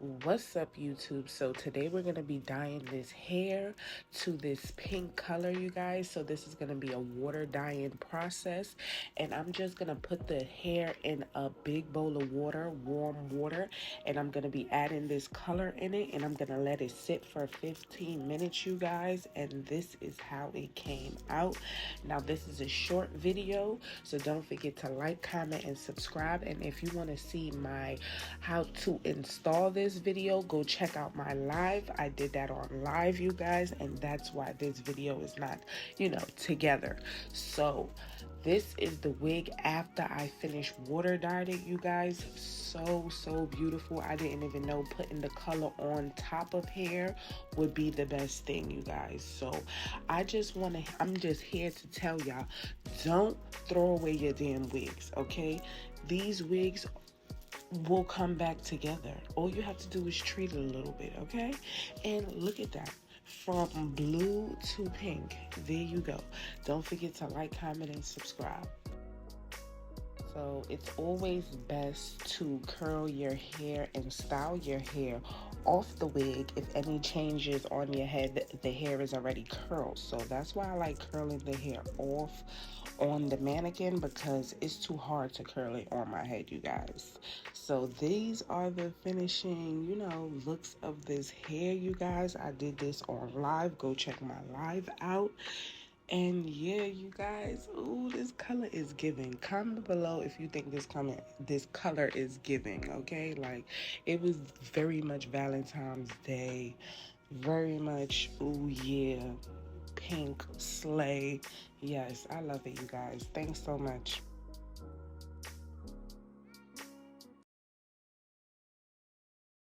What's up, YouTube? So today we're going to be dyeing this hair to this pink color, you guys. So this is going to be a water dyeing process, and I'm just going to put the hair in a big bowl of water, warm water, and I'm going to be adding this color in it, and I'm going to let it sit for 15 minutes, you guys. And this is how it came out. Now this is a short video, so don't forget to like, comment, and subscribe. And if you want to see my how to install this video, go check out my live. I did that on live, you guys, and that's why this video is not, together. So this is the wig after I finished water dyeing it, you guys. So beautiful. I didn't even know putting the color on top of hair would be the best thing, you guys. So I'm just here to tell y'all, don't throw away your damn wigs, okay? These wigs will come back together. All you have to do is treat it a little bit, okay? And look at that, from blue to pink. There you go. Don't forget to like, comment, and subscribe. So it's always best to curl your hair and style your hair off the wig. If any changes on your head, the hair is already curled. So that's why I like curling the hair off on the mannequin, because it's too hard to curl it on my head, you guys. So these are the finishing, looks of this hair, you guys. I did this on live. Go check my live out. And yeah, you guys, ooh, this color is giving. Comment below if you think this color is giving, okay? Like, it was very much Valentine's Day, very much, ooh yeah, pink, slay. Yes, I love it, you guys. Thanks so much.